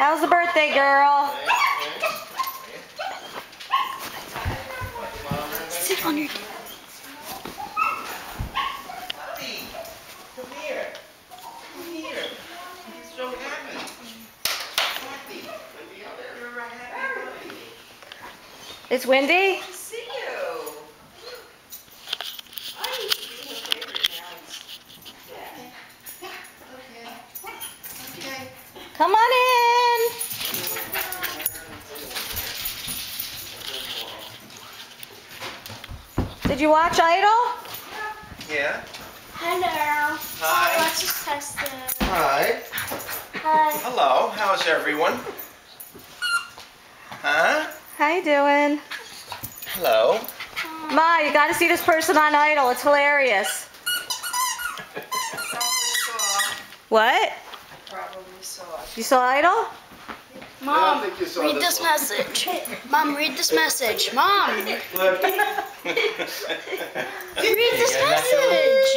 How's the birthday, girl? Sit on your... Happy, come here. Come here. He's so happy. Happy. You're a happy puppy. It's windy? I see you. I used to be her favorite now. Yeah. Okay. Come on in. Did you watch Idol? Yeah. Hello. Hi. Let's just test it. Hi. Hi. Hello. How's everyone? Huh? How you doing? Hello. Ma, you gotta see this person on Idol. It's hilarious. What? Probably saw it. You saw Idol? Mom, read this message. Mom, read this message. Mom, read this message.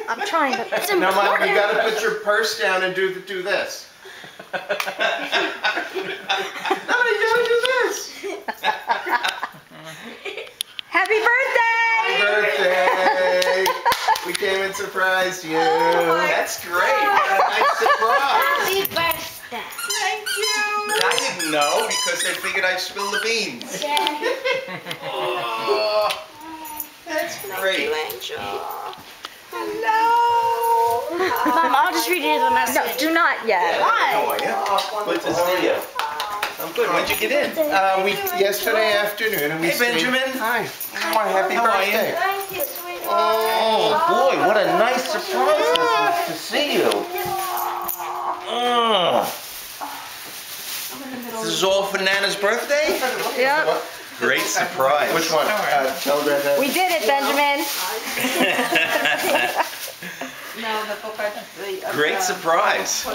I'm trying to... It's Now, Mike, important. you gotta put your purse down and do this. No, you gotta do this. Happy birthday! Birthday! We came and surprised you. That's great. What a nice surprise. Happy birthday. Thank you. I didn't know because they figured I'd spill the beans. Oh, that's great. Hello. Mom, I'll just read you the No, message. do not yet. How are you? Good to see you. I'm good. When'd you get in? Yesterday afternoon. And we Hey, Benjamin. Hi. Happy How are you? birthday. Thank you, sweetheart. Oh boy, what a nice surprise this is to see you. This is all for Nana's birthday? Yep. Great surprise. Which one? Tell Brenda. We did it, Benjamin. No, the book I... Great surprise.